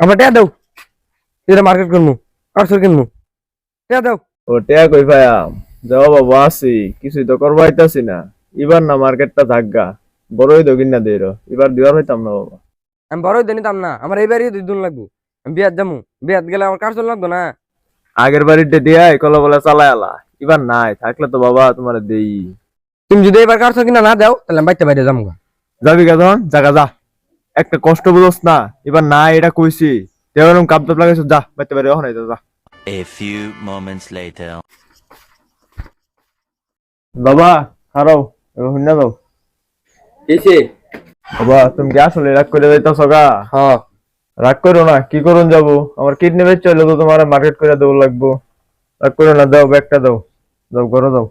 আমরা টিয়া দাও, এটা মার্কেট করবো, কাঠসর কিনবো, টিয়া দাও। ও টেয়া কই পায়াম, যাও বাবা আছি, কিছুই তো করবা হইতাছি না। এবার না মার্কেটটা থাকগা, বড়ই দগিন না দেরো, এবার দিবার হইতাম না বাবা। আমি বড়ই তো নিতাম না, আমার এইবারই 2 দিন লাগবো। আমি বিয়াত যাবো, বিয়াত গেলে আমার কাঠসর লাগতো না। আগের বাড়িতে দিয়া কলা বলে চালাই আলা, এবার নাই, থাকলে তো বাবা তোমার দেই। তুমি যদি এবার কাঠসর কিনা না দাও, তাহলে আমি বাইতে বাইরে যাবো। যাবি কা তখন জাগা যা, একটা কষ্ট বুঝোস না, এবার না এটা কইছি, তেমন কাপ দাপ লাগাইছ, যা বাইতে বাইরে ওখানে যা। A few moments later. বাবা হারাও, এবার হুন্না দাও। এসে বাবা তুমি কি আসলে রাগ করে যাইতাছ গা? হ্যাঁ, রাগ করো না, কি করুন যাবো, আমার কিডনি বেচ চলে তো তোমার মার্কেট করে দেবো লাগবো। রাগ করো না, দাও ব্যাগটা দাও, দাও করো দাও।